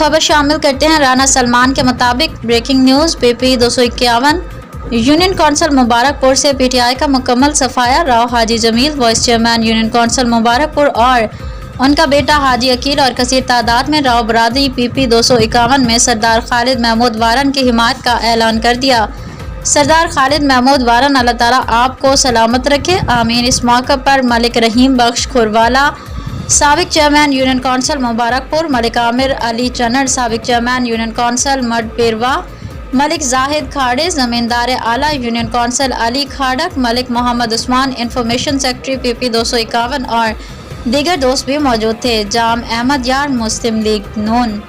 खबर शामिल करते हैं। राना सलमान के मुताबिक breaking news PP 251 union council Mubarakpur से PTI का मुकम्मल सफाया। Rao Haji Jamil vice chairman union council Mubarakpur और उनका बेटा हाजी अकील और कसीर तादाद में राव बरादरी PP 251 में सरदार खालिद महमूद वारन की हिमायत का ऐलान कर दिया। सरदार खालिद महमूद वारन अल्लाह ताला आपको सलामत रखे, आमीन। इस मौके पर मलिक रहीम बख्श खुरवाला साबिक chairman union council Mubarakpur, Malik Amir Ali Channar साबिक chairman union council Madperwa, Malik Zahid Khare ज़मींदार आला union council Ali Khadak, Malik Mohammad Usman information secretary PP 251 और दीगर दोस्त भी मौजूद थे। जाम अहमद यार, मुस्लिम लीग नून।